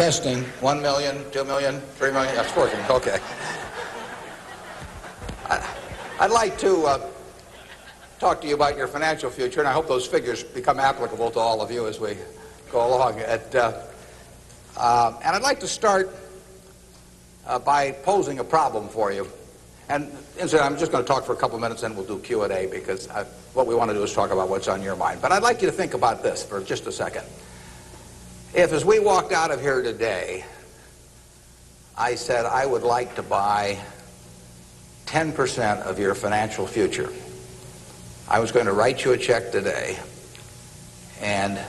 Testing. 1 million, 2 million, 3 million. That's working. Okay. I'd like to talk to you about your financial future, and I hope those figures become applicable to all of you as we go along. And I'd like to start by posing a problem for you. And incidentally, I'm just going to talk for a couple minutes, and we'll do Q&A, because what we want to do is talk about what's on your mind. But I'd like you to think about this for just a second. If, as we walked out of here today, I said I would like to buy 10% of your financial future, I was going to write you a check today, and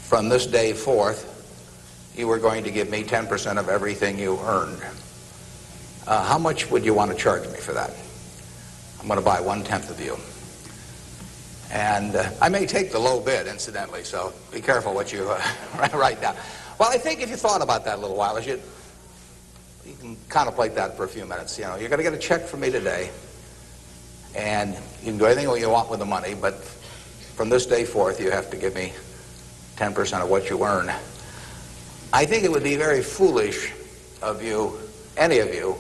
from this day forth, you were going to give me 10% of everything you earned. How much would you want to charge me for that? I'm going to buy 1/10 of you. And I may take the low bid, incidentally, so be careful what you write down. Well, I think if you thought about that a little while, you can contemplate that for a few minutes. You know, you're going to get a check from me today, and you can do anything you want with the money, but from this day forth, you have to give me 10% of what you earn. I think it would be very foolish of you, any of you,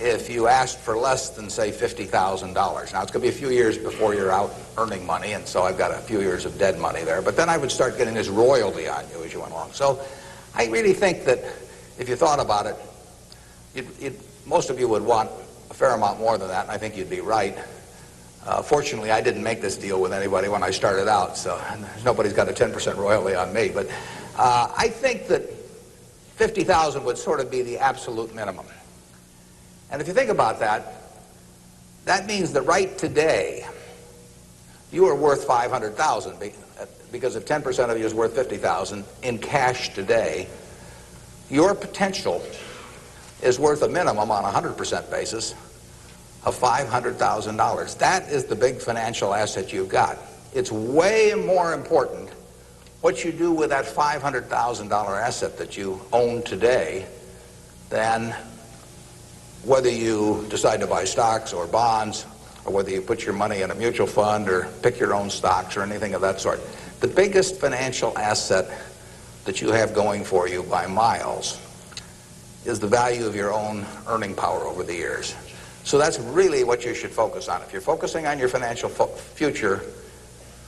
if you asked for less than, say, $50,000. Now, it's going to be a few years before you're out earning money, and so I've got a few years of dead money there. But then I would start getting this royalty on you as you went along. So I really think that if you thought about it, most of you would want a fair amount more than that, and I think you'd be right. Fortunately, I didn't make this deal with anybody when I started out, so nobody's got a 10% royalty on me. But I think that $50,000 would sort of be the absolute minimum. And if you think about that, that means that right today, you are worth $500,000, because if 10% of you is worth $50,000 in cash today, your potential is worth a minimum on a 100% basis of $500,000. That is the big financial asset you've got. It's way more important what you do with that $500,000 asset that you own today than whether you decide to buy stocks or bonds, or whether you put your money in a mutual fund or pick your own stocks or anything of that sort. The biggest financial asset that you have going for you by miles is the value of your own earning power over the years. So that's really what you should focus on. If you're focusing on your financial future,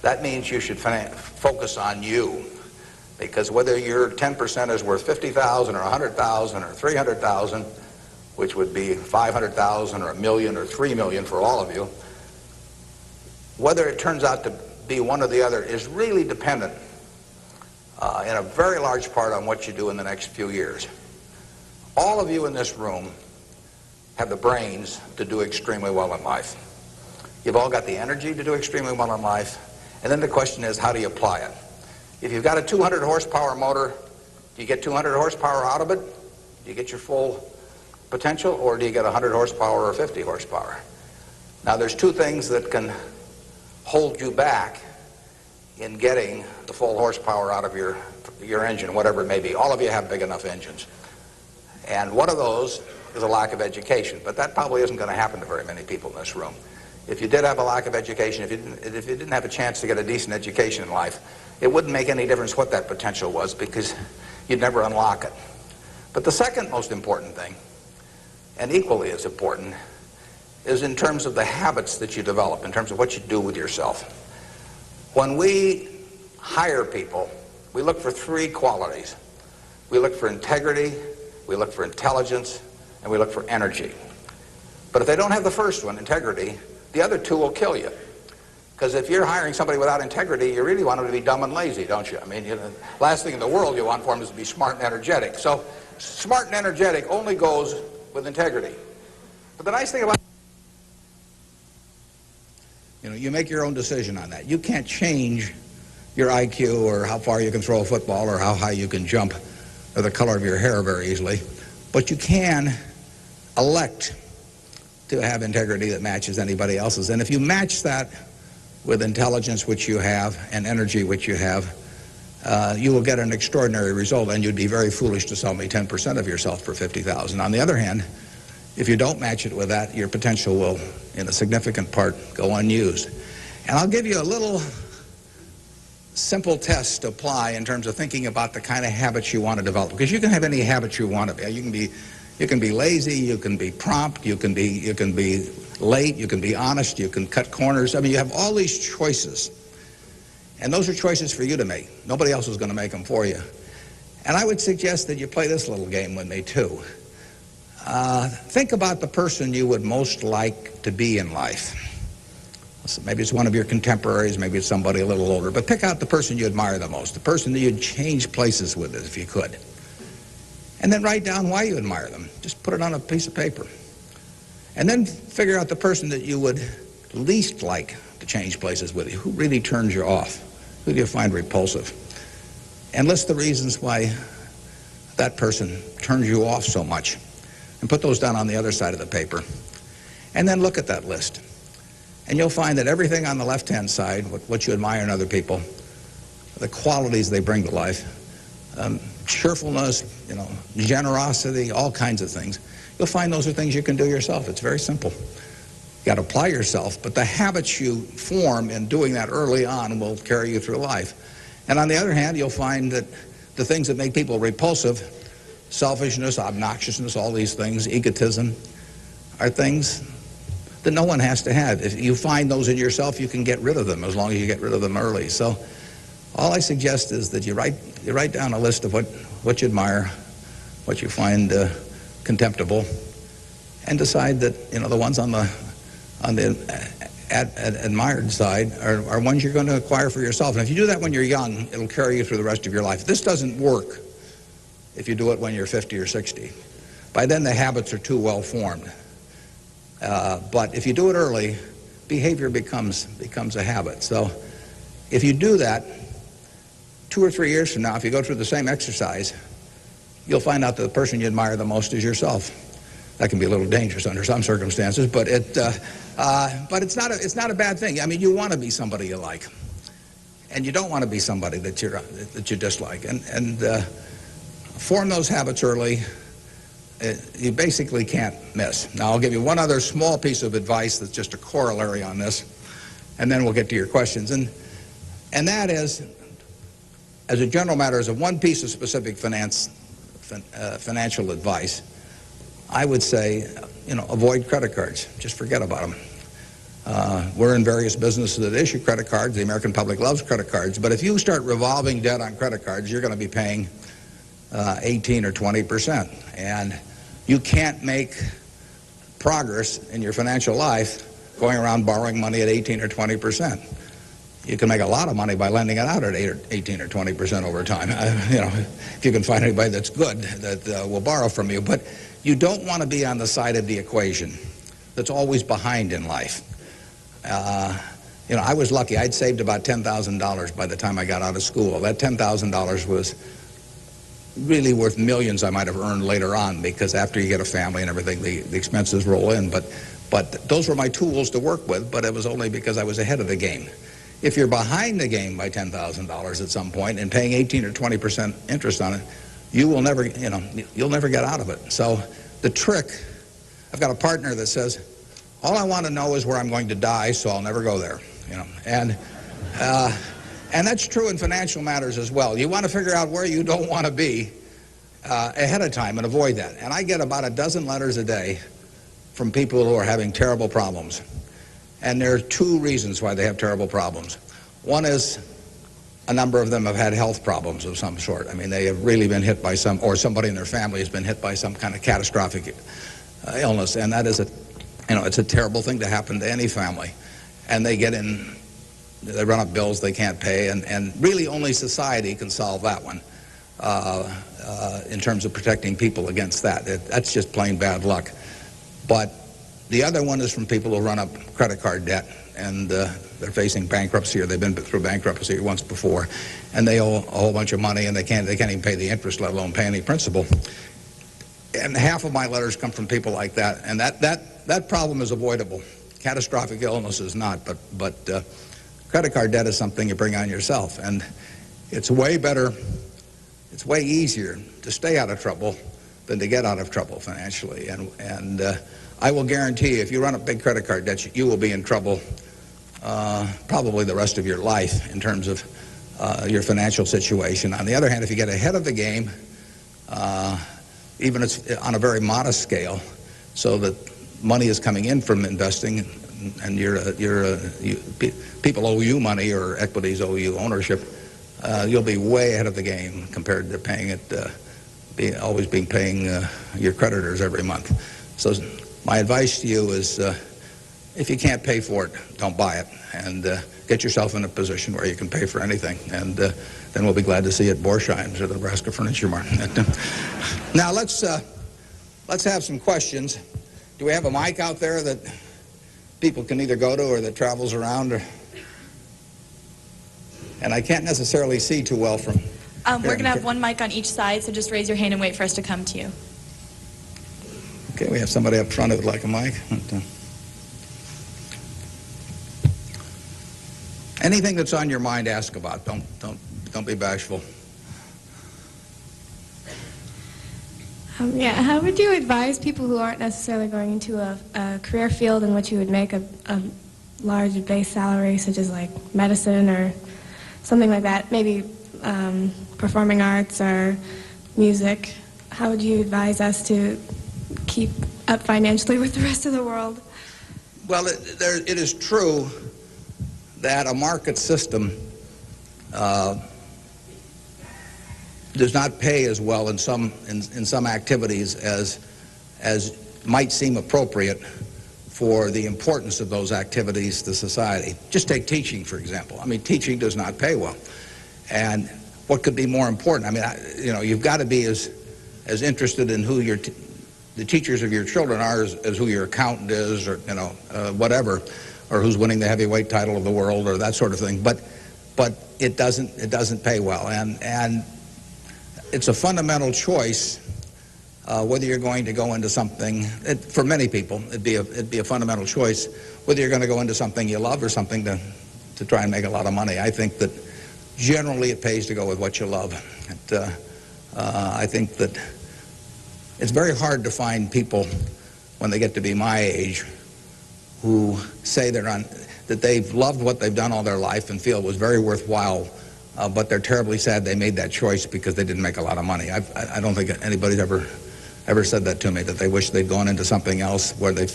that means you should focus on you. Because whether your 10% is worth $50,000 or $100,000 or $300,000, which would be $500,000 or $1 million or $3 million for all of you, whether it turns out to be one or the other is really dependent in a very large part on what you do in the next few years. All of you in this room have the brains to do extremely well in life. You've all got the energy to do extremely well in life, and then the question is, how do you apply it? If you've got a 200 horsepower motor, do you get 200 horsepower out of it? Do you get your full potential, or do you get 100 horsepower or 50 horsepower? Now, there's two things that can hold you back in getting the full horsepower out of your engine, whatever it may be. All of you have big enough engines. And one of those is a lack of education, but that probably isn't going to happen to very many people in this room. If you did have a lack of education, if you didn't have a chance to get a decent education in life, it wouldn't make any difference what that potential was, because you'd never unlock it. But the second most important thing, and equally as important, is in terms of the habits that you develop, in terms of what you do with yourself. When we hire people, we look for three qualities. We look for integrity, we look for intelligence, and we look for energy. But if they don't have the first one, integrity, the other two will kill you. Because if you're hiring somebody without integrity, you really want them to be dumb and lazy, don't you? I mean, last thing in the world you want for them is to be smart and energetic. So smart and energetic only goes with integrity. But the nice thing about you make your own decision on that. You can't change your IQ or how far you can throw a football or how high you can jump or the color of your hair very easily. But you can elect to have integrity that matches anybody else's. And if you match that with intelligence, which you have, and energy, which you have, you will get an extraordinary result, and you'd be very foolish to sell me 10% of yourself for $50,000. On the other hand, if you don't match it with that, your potential will, in a significant part, go unused. And I'll give you a little simple tests to apply in terms of thinking about the kind of habits you want to develop. Because you can have any habit you want to be. You can be lazy, you can be prompt, you can be late, you can be honest, you can cut corners. I mean, you have all these choices. And those are choices for you to make. Nobody else is going to make them for you. And I would suggest that you play this little game with me, too. Think about the person you would most like to be in life. So maybe it's one of your contemporaries, maybe it's somebody a little older, but pick out the person you admire the most, the person that you'd change places with if you could. And then write down why you admire them. Just put it on a piece of paper. And then figure out the person that you would least like to change places with you. Who really turns you off? Who do you find repulsive? And list the reasons why that person turns you off so much. And put those down on the other side of the paper. And then look at that list. And you'll find that everything on the left-hand side, what you admire in other people, the qualities they bring to life, cheerfulness, generosity, all kinds of things, you'll find those are things you can do yourself. It's very simple. You got to apply yourself, but the habits you form in doing that early on will carry you through life. And on the other hand, you'll find that the things that make people repulsive, selfishness, obnoxiousness, all these things, egotism, are things that no one has to have. If you find those in yourself, you can get rid of them as long as you get rid of them early. So all I suggest is that you write down a list of what you admire, what you find contemptible, and decide that the ones on the admired side are ones you're going to acquire for yourself. And if you do that when you're young, it'll carry you through the rest of your life. This doesn't work if you do it when you're 50 or 60. By then the habits are too well formed. But if you do it early, behavior becomes a habit. So if you do that, 2 or 3 years from now, if you go through the same exercise, you'll find out that the person you admire the most is yourself. That can be a little dangerous under some circumstances, but it's not a bad thing. I mean, you want to be somebody you like, and you don't want to be somebody that you dislike. And form those habits early. You basically can't miss. Now, I'll give you one other small piece of advice that's just a corollary on this, and then we'll get to your questions. And that is, as a general matter, as a one piece of specific financial advice, I would say, avoid credit cards. Just forget about them. We're in various businesses that issue credit cards. The American public loves credit cards. But if you start revolving debt on credit cards, you're going to be paying 18 or 20%. And you can't make progress in your financial life going around borrowing money at 18 or 20%. You can make a lot of money by lending it out at 18 or 20% over time. If you can find anybody that's good that will borrow from you. But you don't want to be on the side of the equation that's always behind in life. I was lucky. I'd saved about $10,000 by the time I got out of school. That $10,000 was really worth millions I might have earned later on, because after you get a family and everything, the expenses roll in. But those were my tools to work with, but it was only because I was ahead of the game. If you're behind the game by $10,000 at some point and paying 18 or 20% interest on it, you will never, you'll never get out of it. So the trick, I've got a partner that says, all I want to know is where I'm going to die, so I'll never go there. And that's true in financial matters as well. You want to figure out where you don't want to be ahead of time and avoid that. And I get about a dozen letters a day from people who are having terrible problems. And there are 2 reasons why they have terrible problems. One is a number of them have had health problems of some sort. I mean, they have really been hit by or somebody in their family has been hit by some kind of catastrophic illness. And that is it's a terrible thing to happen to any family. And they run up bills they can't pay, and really only society can solve that one in terms of protecting people against that. That's just plain bad luck. But the other one is from people who run up credit card debt, and they're facing bankruptcy, or they've been through bankruptcy once before, and they owe a whole bunch of money, and they can't even pay the interest, let alone pay any principal. And half of my letters come from people like that, and that problem is avoidable. Catastrophic illness is not, but credit card debt is something you bring on yourself, and it's way better, it's way easier to stay out of trouble than to get out of trouble financially. And I will guarantee you, if you run up big credit card debts, you will be in trouble probably the rest of your life in terms of your financial situation. On the other hand, if you get ahead of the game, even it's on a very modest scale, so that money is coming in from investing, and people owe you money or equities owe you ownership, you'll be way ahead of the game compared to paying it, always paying your creditors every month. So my advice to you is, if you can't pay for it, don't buy it, and get yourself in a position where you can pay for anything, and then we'll be glad to see you at Borsheim's or the Nebraska Furniture Market. Now let's have some questions. Do we have a mic out there that people can either go to or that travels around? And I can't necessarily see too well from we're going to have one mic on each side, so just raise your hand and wait for us to come to you. Okay, we have somebody up front who would like a mic. Anything that's on your mind, ask about. Don't be bashful. Yeah, how would you advise people who aren't necessarily going into a career field in which you would make a large base salary, such as like medicine or something like that, maybe performing arts or music? How would you advise us to keep up financially with the rest of the world? Well, it is true that a market system does not pay as well in some activities as might seem appropriate for the importance of those activities to society. Just take teaching, for example. I mean, teaching does not pay well. And what could be more important? I mean, you've got to be as interested in who the teachers of your children are as who your accountant is, or whatever, or who's winning the heavyweight title of the world, or that sort of thing. But it doesn't pay well, and it's a fundamental choice whether you're going to go into something. For many people, it'd be a fundamental choice whether you're going to go into something you love or something to try and make a lot of money. I think that generally it pays to go with what you love. I think that it's very hard to find people when they get to be my age who say that they've loved what they've done all their life and feel it was very worthwhile, but they're terribly sad they made that choice because they didn't make a lot of money. I don't think anybody's ever said that to me, that they wish they'd gone into something else where they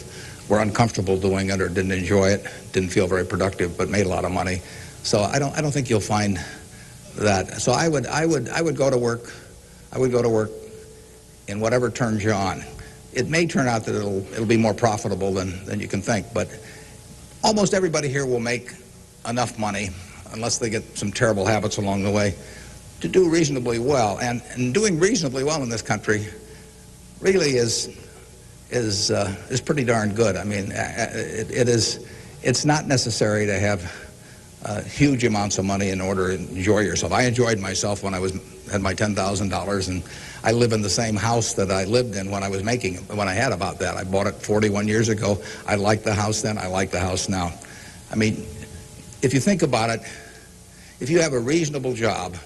were uncomfortable doing it or didn't enjoy it, didn't feel very productive, but made a lot of money. So I don't think you'll find that. So I would go to work. I would go to work in whatever turns you on. It may turn out that it'll be more profitable than you can think, but almost everybody here will make enough money, unless they get some terrible habits along the way, to do reasonably well. And doing reasonably well in this country really is pretty darn good. I mean, it's not necessary to have huge amounts of money in order to enjoy yourself. I enjoyed myself when I had my $10,000, and I live in the same house that I lived in when I had about that. I bought it 41 years ago. I liked the house then. I like the house now. I mean, if you think about it, if you have a reasonable job,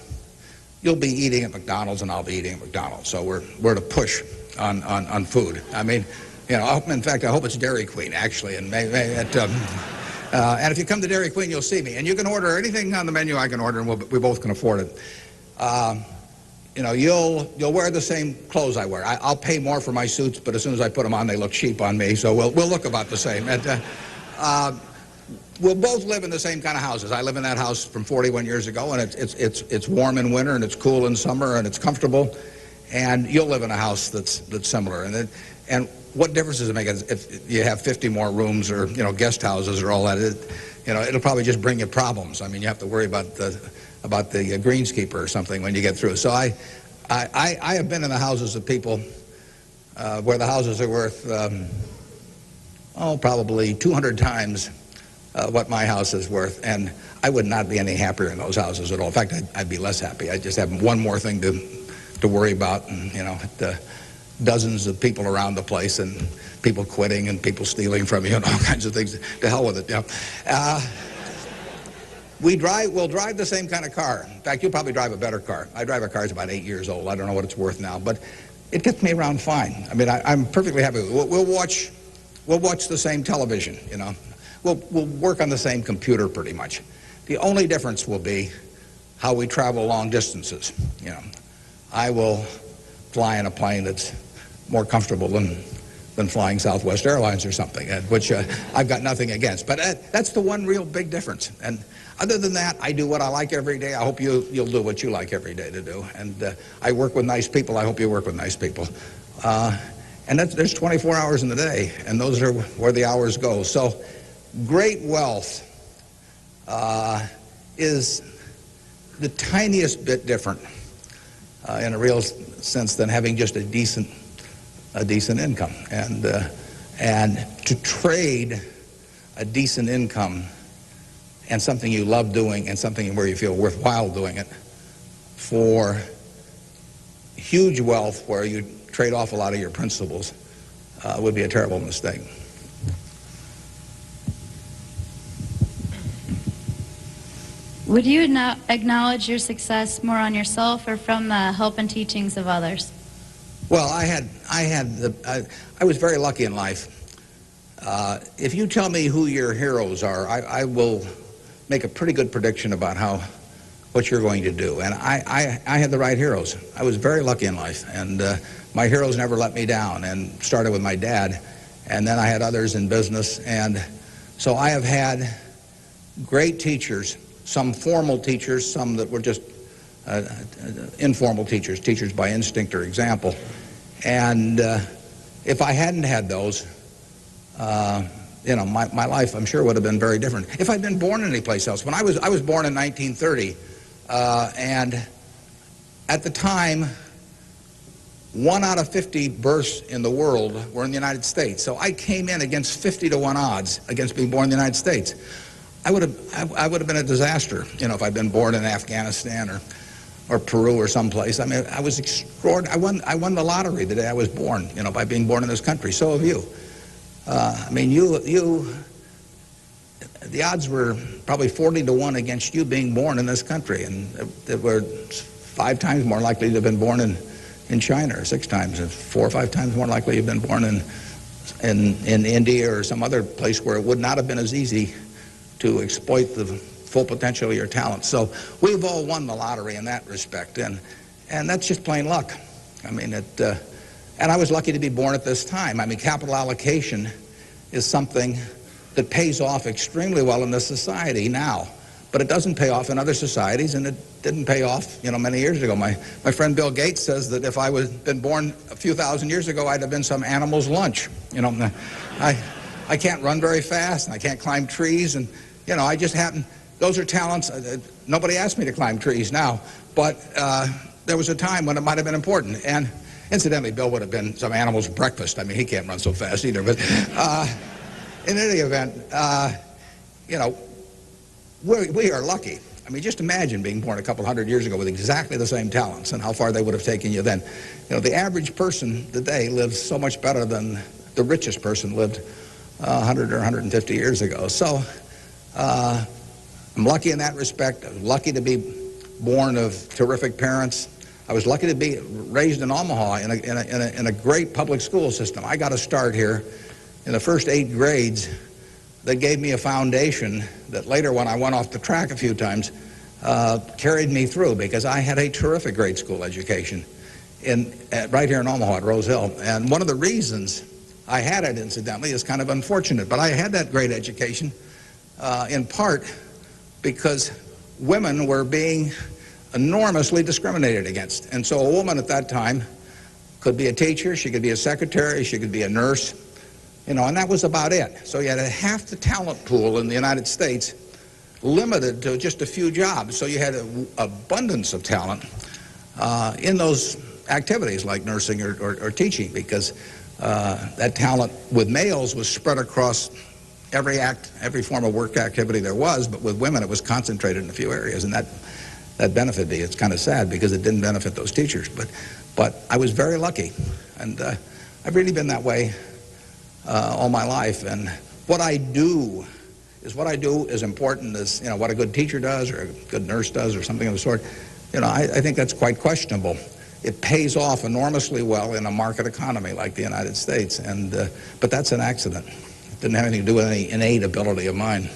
you'll be eating at McDonald's and I'll be eating at McDonald's. So we're to push on food. I mean, in fact, I hope it's Dairy Queen, actually, and and if you come to Dairy Queen, you'll see me. And you can order anything on the menu I can order, and we both can afford it. You'll wear the same clothes I wear. I'll pay more for my suits, but as soon as I put them on, they look cheap on me. So we'll look about the same. We'll both live in the same kind of houses. I live in that house from 41 years ago, and it's warm in winter, and it's cool in summer, and it's comfortable. And you'll live in a house that's similar. And what difference does it make if you have 50 more rooms or guest houses or all that? It'll probably just bring you problems. I mean, you have to worry about the greenskeeper or something when you get through. So I have been in the houses of people where the houses are worth probably 200 times what my house is worth, and I would not be any happier in those houses at all. In fact, I'd be less happy. I just have one more thing to worry about, and dozens of people around the place, and people quitting, and people stealing from you, and all kinds of things. To hell with it. We'll drive the same kind of car. In fact, you'll probably drive a better car. I drive a car that's about 8 years old. I don't know what it's worth now, but it gets me around fine. I mean, I'm perfectly happy. We'll watch the same television. We'll work on the same computer pretty much. The only difference will be how we travel long distances. You know, I will fly in a plane that's more comfortable than flying Southwest Airlines or something, which I've got nothing against. But that's the one real big difference. And other than that, I do what I like every day. I hope you'll do what you like every day to do. And I work with nice people. I hope you work with nice people. And there's 24 hours in the day, and those are where the hours go. So great wealth is the tiniest bit different in a real sense than having just a decent income. And to trade a decent income and something you love doing and something where you feel worthwhile doing it for huge wealth where you trade off a lot of your principles would be a terrible mistake. Would you acknowledge your success more on yourself or from the help and teachings of others? Well, I was very lucky in life. If you tell me who your heroes are, I will make a pretty good prediction about what you're going to do. And I had the right heroes. I was very lucky in life, and my heroes never let me down. And started with my dad, and then I had others in business, and so I have had great teachers. Some formal teachers, some that were just informal teachers by instinct or example. And if I hadn't had those, you know, my life, I'm sure, would have been very different. If I'd been born any place else. When I was born in 1930, and at the time, 1 out of 50 births in the world were in the United States. So I came in against 50-to-1 odds against being born in the United States. I would have been a disaster, you know, if I'd been born in Afghanistan or Peru or someplace. I mean, I was extraordinary. I won the lottery the day I was born, you know, by being born in this country. So have you. I mean, the odds were probably 40-to-1 against you being born in this country, and it were 5 times more likely to have been born in China, or 6 times, and 4 or 5 times more likely to have been born in India or some other place where it would not have been as easy to exploit the full potential of your talent. So we've all won the lottery in that respect, and that's just plain luck. I mean, and I was lucky to be born at this time. I mean, capital allocation is something that pays off extremely well in this society now, but it doesn't pay off in other societies, and it didn't pay off, you know, many years ago. My friend Bill Gates says that if I was been born a few thousand years ago, I'd have been some animal's lunch. You know, I can't run very fast, and I can't climb trees, and you know, I just happen. Those are talents. Nobody asked me to climb trees now, but there was a time when it might have been important. And incidentally, Bill would have been some animal's breakfast. I mean, he can't run so fast either. But in any event, you know, we are lucky. I mean, just imagine being born a couple hundred years ago with exactly the same talents and how far they would have taken you then. You know, the average person today lives so much better than the richest person lived 100 or 150 years ago. So I'm lucky in that respect. I was lucky to be born of terrific parents. I was lucky to be raised in Omaha in a great public school system. I got a start here in the first 8 grades that gave me a foundation that later, when I went off the track a few times, carried me through, because I had a terrific grade school education right here in Omaha at Rose Hill. And one of the reasons I had it, incidentally, is kind of unfortunate, but I had that great education in part because women were being enormously discriminated against. And so a woman at that time could be a teacher, she could be a secretary, she could be a nurse, you know, and that was about it. So you had half the talent pool in the United States limited to just a few jobs. So you had an abundance of talent in those activities like nursing or teaching, because that talent with males was spread across every form of work activity there was, but with women it was concentrated in a few areas, and that benefited me. It's kind of sad because it didn't benefit those teachers, but I was very lucky, and I've really been that way all my life. And what I do is important as, you know, what a good teacher does or a good nurse does or something of the sort. You know, I think that's quite questionable. It pays off enormously well in a market economy like the United States, and but that's an accident. It didn't have anything to do with any innate ability of mine.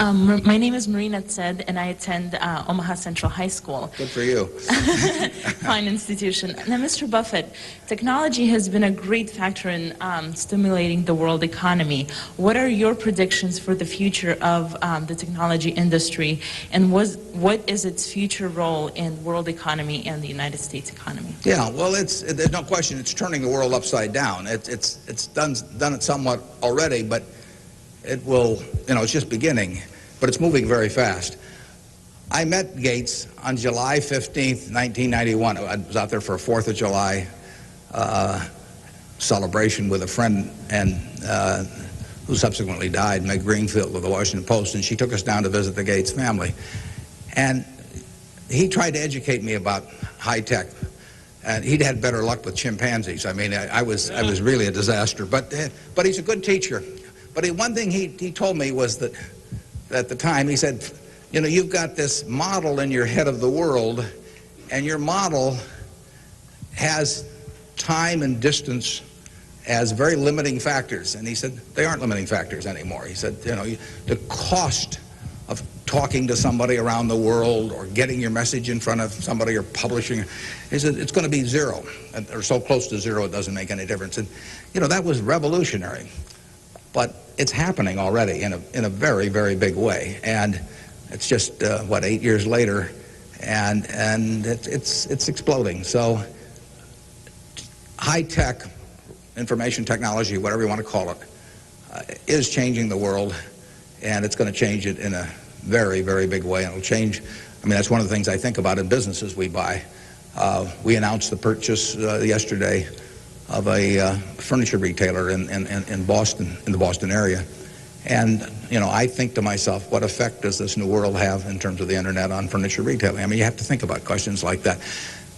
My name is Marina Tsed, and I attend Omaha Central High School. Good for you. Fine institution. Now, Mr. Buffett, technology has been a great factor in stimulating the world economy. What are your predictions for the future of the technology industry, and what is its future role in world economy and the United States economy? Yeah, well, there's no question it's turning the world upside down. It's done it somewhat already, but it will, it's just beginning, but it's moving very fast. I met Gates on July 15th, 1991. I was out there for a 4th of July celebration with a friend and who subsequently died, Meg Greenfield of the Washington Post, and she took us down to visit the Gates family. And he tried to educate me about high tech. And he'd had better luck with chimpanzees. I mean, I was really a disaster. But he's a good teacher. But one thing he told me was that at the time, he said, you've got this model in your head of the world, and your model has time and distance as very limiting factors. And he said, they aren't limiting factors anymore. He said, the cost of talking to somebody around the world or getting your message in front of somebody or publishing, he said, it's going to be zero, or so close to zero it doesn't make any difference. And, that was revolutionary. But it's happening already in a very, very big way. And it's just, 8 years later, and it's exploding. So high-tech, information technology, whatever you want to call it, is changing the world, and it's going to change it in a very, very big way. And it'll change, that's one of the things I think about in businesses we buy. We announced the purchase yesterday of a furniture retailer in Boston, in the Boston area. And, I think to myself, what effect does this new world have in terms of the internet on furniture retailing? You have to think about questions like that.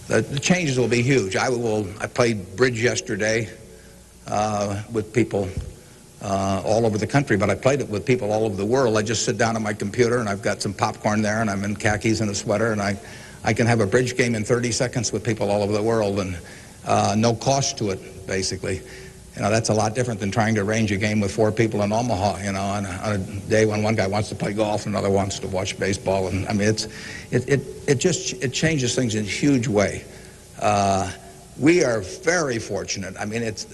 The changes will be huge. I played bridge yesterday with people all over the country, but I played it with people all over the world. I just sit down on my computer, and I've got some popcorn there, and I'm in khakis and a sweater, and I can have a bridge game in 30 seconds with people all over the world, and no cost to it, basically. That's a lot different than trying to arrange a game with 4 people in Omaha, on a day when one guy wants to play golf and another wants to watch baseball. And it changes things in a huge way. We are very fortunate. It's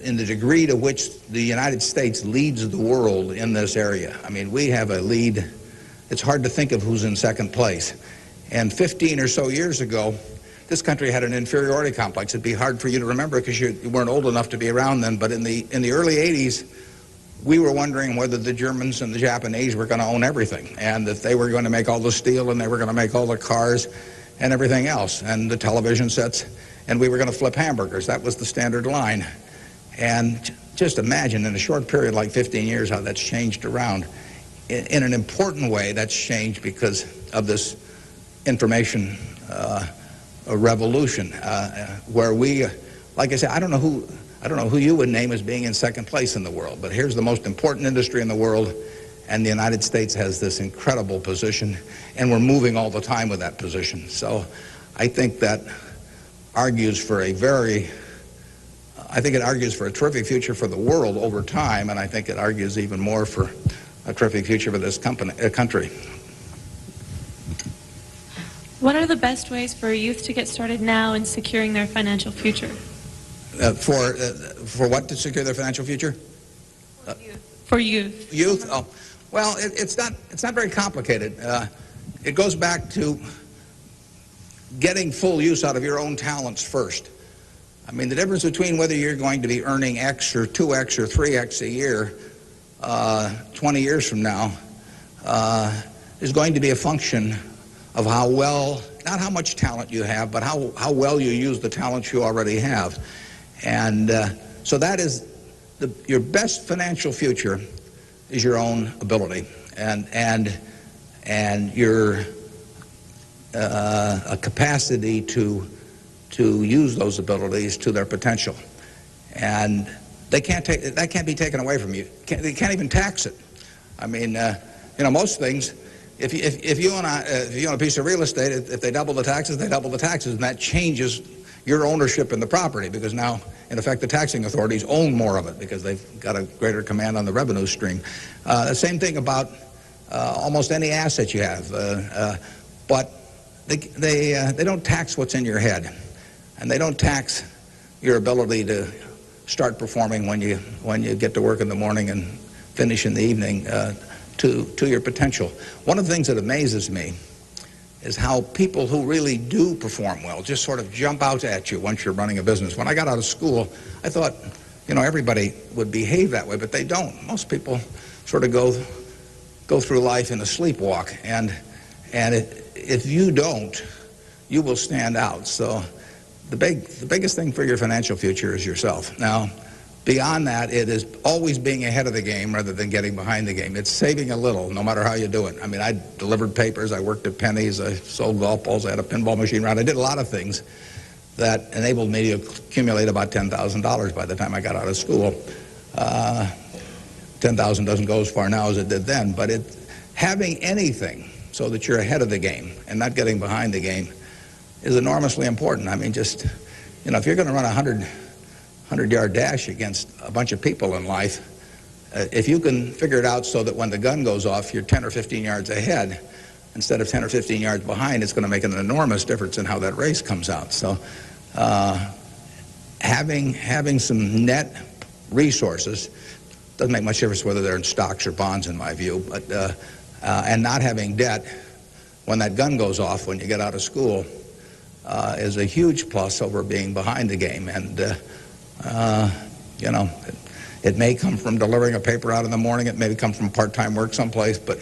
in the degree to which the United States leads the world in this area. We have a lead. It's hard to think of who's in second place. And 15 or so years ago, this country had an inferiority complex. It'd be hard for you to remember because you weren't old enough to be around then, but in the early 80s, we were wondering whether the Germans and the Japanese were going to own everything, and that they were going to make all the steel, and they were going to make all the cars and everything else, and the television sets, and we were going to flip hamburgers. That was the standard line. And just imagine in a short period like 15 years how that's changed around. In an important way, that's changed because of this information a revolution, where we, like I said, I don't know who you would name as being in second place in the world, but here's the most important industry in the world, and the United States has this incredible position, and we're moving all the time with that position. So I think that argues for it argues for a terrific future for the world over time, and I think it argues even more for a terrific future for this country. What are the best ways for youth to get started now in securing their financial future? For what to secure their financial future? For youth. Youth? Oh, well, it's not very complicated. It goes back to getting full use out of your own talents first. The difference between whether you're going to be earning X or 2X or 3X a year 20 years from now is going to be a function of how well, not how much talent you have, but how well you use the talents you already have. And so that is your best financial future is your own ability and your a capacity to use those abilities to their potential. And that can't be taken away from you. They can't even tax it. Most things, if you own a piece of real estate, if they double the taxes, they double the taxes, and that changes your ownership in the property, because now, in effect, the taxing authorities own more of it because they've got a greater command on the revenue stream. The same thing about almost any asset you have. But they don't tax what's in your head, and they don't tax your ability to start performing when you get to work in the morning and finish in the evening to your potential. One of the things that amazes me is how people who really do perform well just sort of jump out at you once you're running a business. When I got out of school, I thought, you know, everybody would behave that way, but they don't. Most people sort of go through life in a sleepwalk, and if you don't, you will stand out. So the biggest thing for your financial future is yourself. Now, beyond that, it is always being ahead of the game rather than getting behind the game. It's saving a little, no matter how you do it. I mean, I delivered papers, I worked at Penny's, I sold golf balls, I had a pinball machine around. I did a lot of things that enabled me to accumulate about $10,000 by the time I got out of school. 10,000 doesn't go as far now as it did then, but having anything so that you're ahead of the game and not getting behind the game is enormously important. I mean, just, you know, if you're going to run a 100-yard dash against a bunch of people in life, if you can figure it out so that when the gun goes off, you're 10 or 15 yards ahead instead of 10 or 15 yards behind, it's going to make an enormous difference in how that race comes out. So having some net resources doesn't make much difference whether they're in stocks or bonds, in my view, but and not having debt when that gun goes off when you get out of school is a huge plus over being behind the game. And you know, it may come from delivering a paper out in the morning, it may come from part-time work someplace, but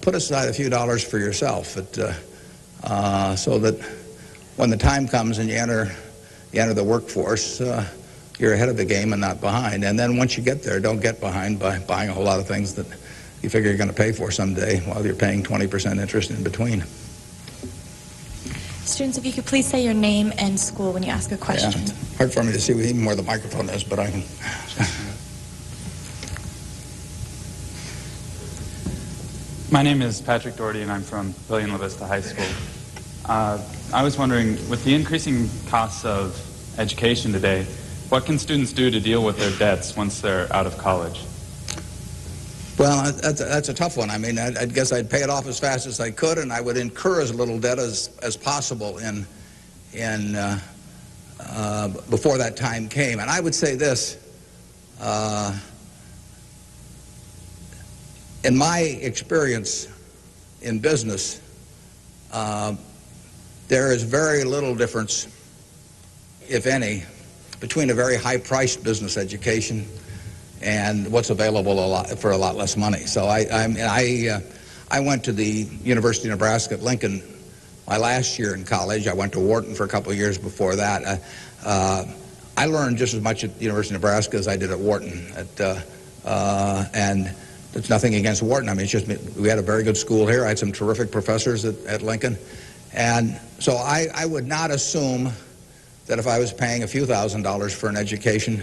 put aside a few dollars for yourself so that when the time comes and you enter the workforce, you're ahead of the game and not behind. And then once you get there, don't get behind by buying a whole lot of things that you figure you're going to pay for someday while you're paying 20% interest in between. Students, if you could please say your name and school when you ask a question. Yeah, it's hard for me to see even where the microphone is, but I can. My name is Patrick Doherty, and I'm from William La Vista High School. I was wondering, with the increasing costs of education today, what can students do to deal with their debts once they're out of college? Well, that's a tough one. I mean, I guess I'd pay it off as fast as I could, and I would incur as little debt as possible before that time came. And I would say this, in my experience in business, there is very little difference, if any, between a very high-priced business education and what's available for a lot less money. So I went to the University of Nebraska at Lincoln my last year in college. I went to Wharton for a couple of years before that. I learned just as much at the University of Nebraska as I did at Wharton. And there's nothing against Wharton. I mean, it's just we had a very good school here. I had some terrific professors at Lincoln. And so I would not assume that if I was paying a few $1,000s for an education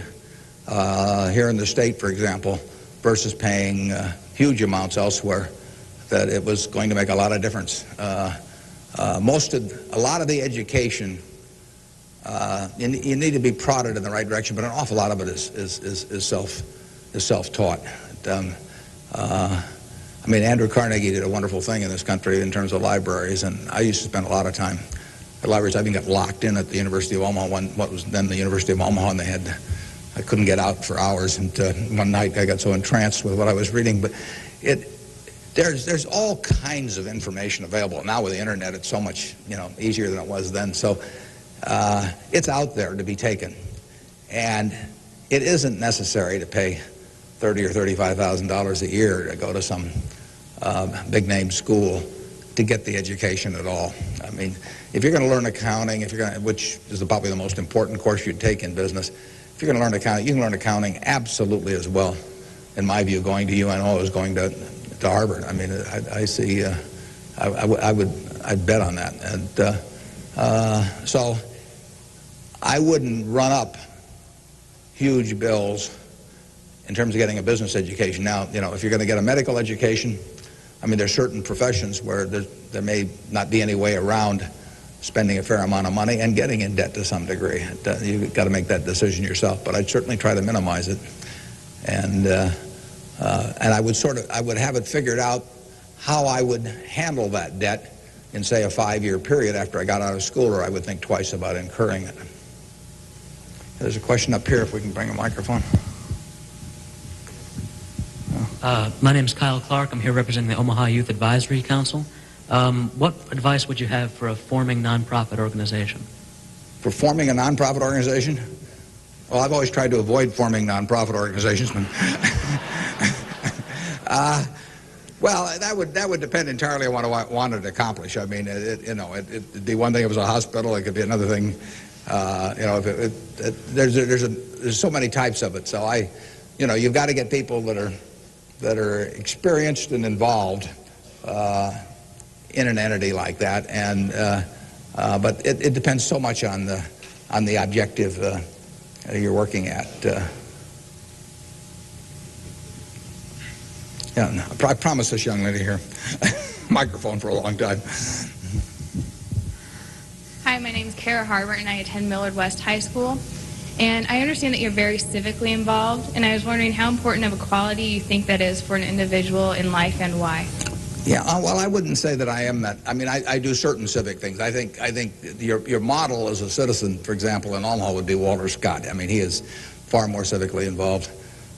here in the state, for example, versus paying huge amounts elsewhere, that it was going to make a lot of difference. A lot of the education, you need to be prodded in the right direction, but an awful lot of it is self-taught. I mean, Andrew Carnegie did a wonderful thing in this country in terms of libraries, and I used to spend a lot of time at libraries. I even got locked in at the University of Omaha, what was then the University of Omaha, and I couldn't get out for hours. And one night I got so entranced with what I was reading. But there's all kinds of information available now with the internet. It's so much easier than it was then. So it's out there to be taken, and it isn't necessary to pay $30,000 or $35,000 a year to go to some big-name school to get the education at all. I mean, if you're going to learn accounting, which is probably the most important course you'd take in business, if you're going to learn accounting, you can learn accounting absolutely as well, in my view, going to UNO as going to Harvard. I mean, I see. I'd bet on that, and so I wouldn't run up huge bills in terms of getting a business education. Now, if you're going to get a medical education, I mean, there's certain professions where there may not be any way around spending a fair amount of money and getting in debt to some degree. You've got to make that decision yourself, but I'd certainly try to minimize it. And And I would have it figured out how I would handle that debt in, say, a 5-year period after I got out of school, or I would think twice about incurring it. There's a question up here, if we can bring a microphone. My name is Kyle Clark. I'm here representing the Omaha Youth Advisory Council. What advice would you have for a forming nonprofit organization? For forming a nonprofit organization? Well, I've always tried to avoid forming nonprofit organizations. Well, that would depend entirely on what I wanted to accomplish. I mean, it'd be one thing if it was a hospital. It could be another thing. There's so many types of it. So you've got to get people that are experienced and involved in an entity like that. And but it depends so much on the objective you're working at. Yeah, no, I promised this young lady here microphone for a long time. Hi, my name is Kara Harbert, and I attend Millard West High School. And I understand that you're very civically involved, and I was wondering how important of a quality you think that is for an individual in life and why. Yeah, well, I wouldn't say that I am that. I mean, I do certain civic things. I think your model as a citizen, for example, in Omaha would be Walter Scott. I mean, he is far more civically involved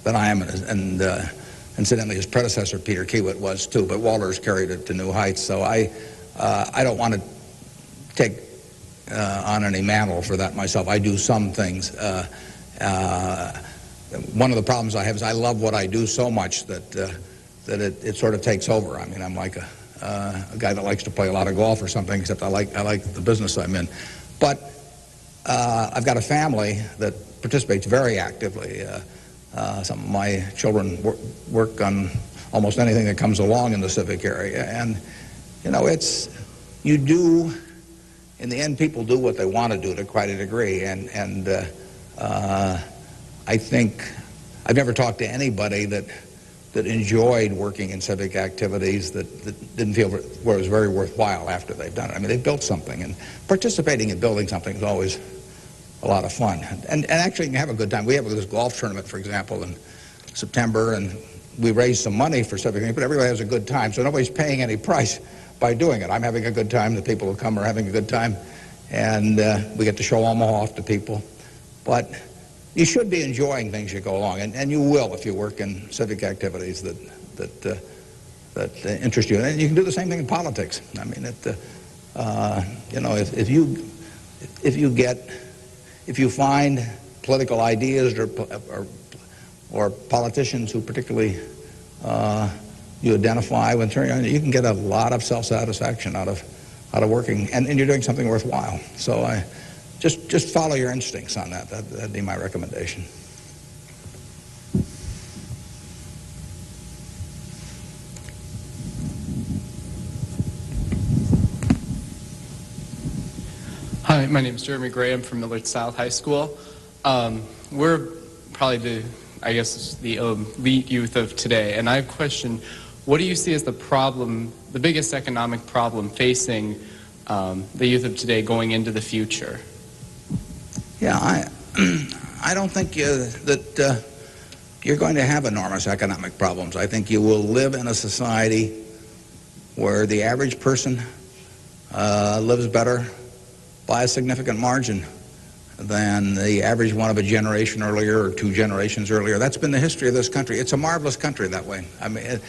than I am, and incidentally, his predecessor, Peter Kiewit, was too, but Walter's carried it to new heights. So I don't want to take on any mantle for that myself. I do some things. One of the problems I have is I love what I do so much that it sort of takes over. I mean, I'm like a guy that likes to play a lot of golf or something, except I like the business I'm in. But I've got a family that participates very actively. Some of my children work on almost anything that comes along in the civic area. And, in the end, people do what they want to do to quite a degree. And I think I've never talked to anybody that enjoyed working in civic activities that didn't feel where it was very worthwhile after they've done it. I mean, they've built something, and participating in building something is always a lot of fun. And actually, you can have a good time. We have this golf tournament, for example, in September, and we raise some money for civic things, but everybody has a good time, so nobody's paying any price by doing it. I'm having a good time. The people who come are having a good time, and we get to show Omaha off to people. But you should be enjoying things you go along, and you will if you work in civic activities that interest you. And you can do the same thing in politics. I mean, if you find political ideas or politicians who particularly you identify with, you can get a lot of self-satisfaction out of working, and you're doing something worthwhile. So just follow your instincts on that. That'd be my recommendation. Hi, my name is Jeremy Graham from Millard South High School. We're probably the elite youth of today, and I have a question. What do you see as the biggest economic problem facing the youth of today going into the future? Yeah, I don't think that you're going to have enormous economic problems. I think you will live in a society where the average person lives better by a significant margin than the average one of a generation earlier or 2 generations earlier. That's been the history of this country. It's a marvelous country that way. I mean,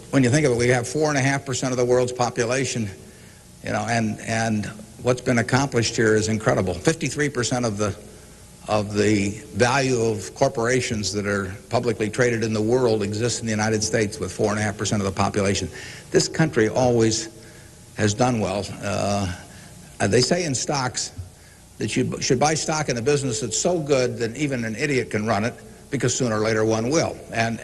when you think of it, we have 4.5% of the world's population, and what's been accomplished here is incredible. 53% of the value of corporations that are publicly traded in the world exists in the United States with 4.5% of the population. This country always has done well. They say in stocks that you should buy stock in a business that's so good that even an idiot can run it, because sooner or later one will. And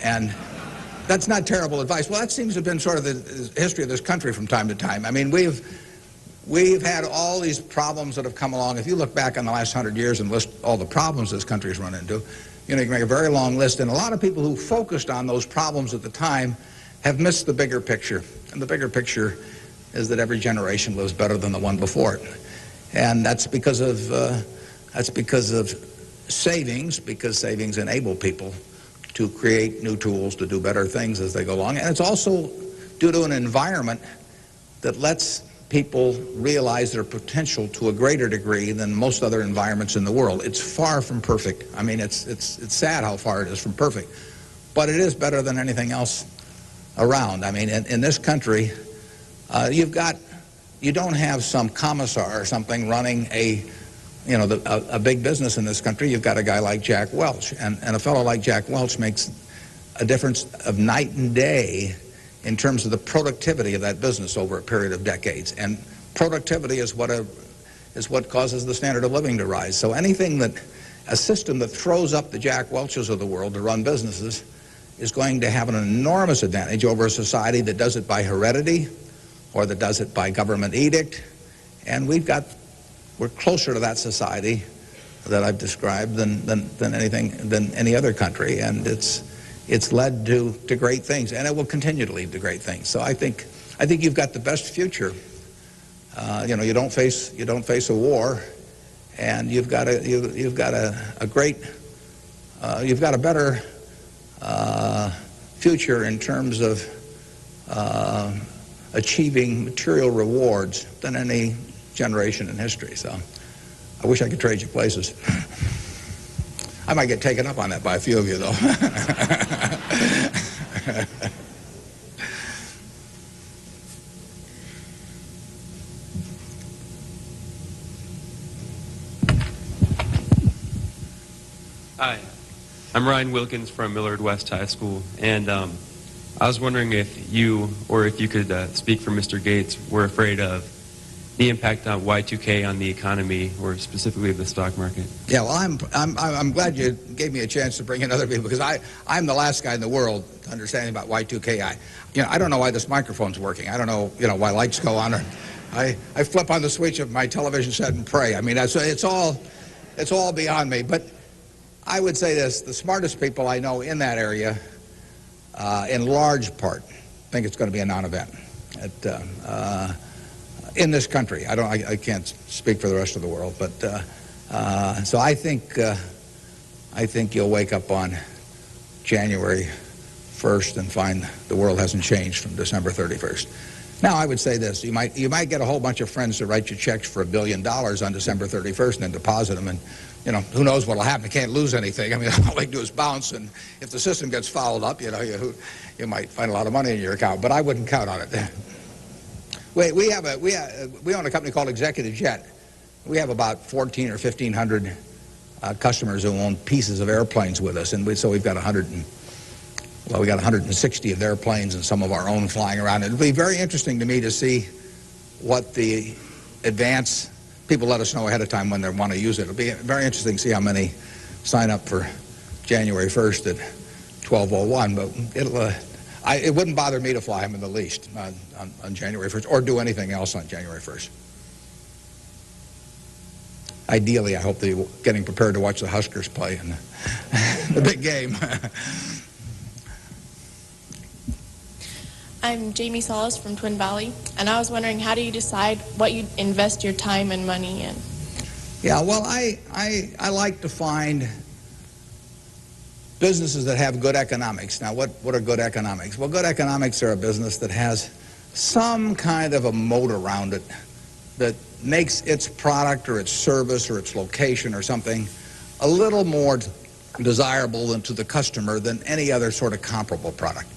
that's not terrible advice. Well, that seems to have been sort of the history of this country from time to time. I mean, we've had all these problems that have come along. If you look back on the last 100 years and list all the problems this country's run into, you can make a very long list. And a lot of people who focused on those problems at the time have missed the bigger picture. And the bigger picture is that every generation lives better than the one before it. And that's because of savings, because savings enable people to create new tools to do better things as they go along. And it's also due to an environment that lets people realize their potential to a greater degree than most other environments in the world. It's far from perfect. I mean, it's sad how far it is from perfect. But it is better than anything else around. I mean, in this country, you don't have some commissar or something running a big business in this country. You've got a guy like Jack Welch, and a fellow like Jack Welch makes a difference of night and day in terms of the productivity of that business over a period of decades. And productivity is what causes the standard of living to rise. So a system that throws up the Jack Welches of the world to run businesses is going to have an enormous advantage over a society that does it by heredity or that does it by government edict. And we're closer to that society that I've described than any other country, and it's led to great things, and it will continue to lead to great things. So I think you've got the best future. You don't face a war, and you've got a better future in terms of achieving material rewards than any generation in history. So I wish I could trade you places. I might get taken up on that by a few of you, though. Hi, I'm Ryan Wilkins from Millard West High School, and I was wondering if you could speak for Mr. Gates, were afraid of the impact on Y2K on the economy, or specifically the stock market. Yeah, well, I'm glad you gave me a chance to bring in other people, because I'm the last guy in the world to understand about Y2K. I don't know why this microphone's working. I don't know, why lights go on. Or I flip on the switch of my television set and pray. I mean, it's all beyond me. But I would say this: the smartest people I know in that area, in large part, think it's going to be a non-event. In this country. I can't speak for the rest of the world, but so I think you'll wake up on January 1st and find the world hasn't changed from December 31st. Now, I would say this: you might get a whole bunch of friends to write you checks for $1 billion on December 31st and then deposit them, and who knows what'll happen? You can't lose anything. I mean, all they do is bounce, and if the system gets fouled up, you might find a lot of money in your account. But I wouldn't count on it. We own a company called Executive Jet. We have about 1,400 or 1,500 customers who own pieces of airplanes with us, and so we've got 160 of their planes and some of our own flying around. It'll be very interesting to me to see what the advance people let us know ahead of time when they want to use it. It'll be very interesting to see how many sign up for January 1st at 12:01. But it wouldn't bother me to fly them in the least on January 1st or do anything else on January 1st. Ideally, I hope they're getting prepared to watch the Huskers play in the big game. I'm Jamie Solis from Twin Valley, and I was wondering, how do you decide what you invest your time and money in? Yeah, well, I like to find businesses that have good economics. Now, what are good economics? Well, good economics are a business that has some kind of a moat around it that makes its product or its service or its location or something a little more desirable to the customer than any other sort of comparable product.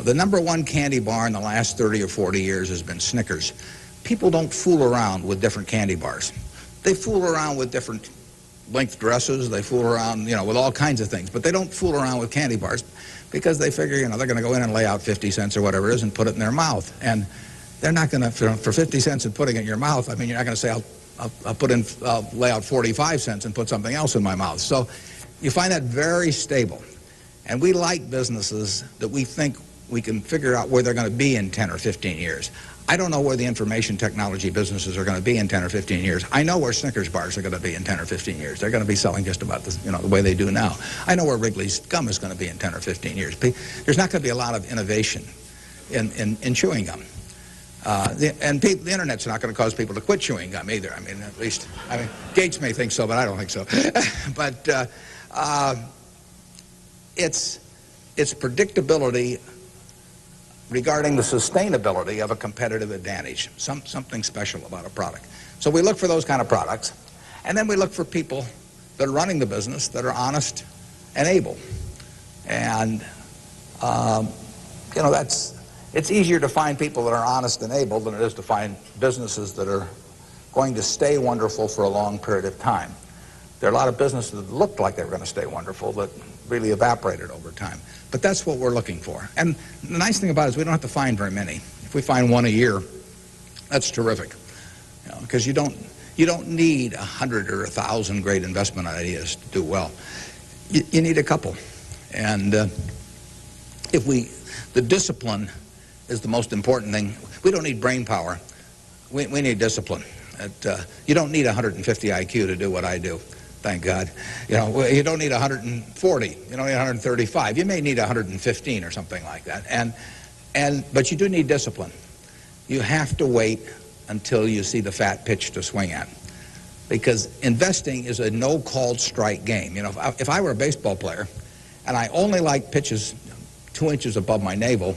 The number one candy bar in the last 30 or 40 years has been Snickers. People don't fool around with different candy bars. They fool around with different length dresses. They fool around, with all kinds of things. But they don't fool around with candy bars because they figure, they're going to go in and lay out 50 cents or whatever it is and put it in their mouth. And they're not going to, for 50 cents and putting it in your mouth, I mean, you're not going to say, I'll lay out 45 cents and put something else in my mouth. So you find that very stable. And we like businesses that we think we can figure out where they're going to be in 10 or 15 years. I don't know where the information technology businesses are going to be in 10 or 15 years. I know where Snickers bars are going to be in 10 or 15 years. They're going to be selling just about the way they do now. I know where Wrigley's gum is going to be in 10 or 15 years. There's not going to be a lot of innovation in chewing gum. The internet's not going to cause people to quit chewing gum either. I mean, Gates may think so, but I don't think so. But it's predictability regarding the sustainability of a competitive advantage, something special about a product. So we look for those kind of products, and then we look for people that are running the business that are honest and able. And it's easier to find people that are honest and able than it is to find businesses that are going to stay wonderful for a long period of time. There are a lot of businesses that looked like they were going to stay wonderful that really evaporated over time. But that's what we're looking for. And the nice thing about it is we don't have to find very many. If we find one a year, that's terrific. Because you don't need 100 or 1,000 great investment ideas to do well. You need a couple. And the discipline is the most important thing. We don't need brain power. We need discipline. You don't need 150 IQ to do what I do. Thank God. You don't need 140. You don't need 135. You may need 115 or something like that. But you do need discipline. You have to wait until you see the fat pitch to swing at. Because investing is a no-called strike game. If I were a baseball player and I only liked pitches 2 inches above my navel,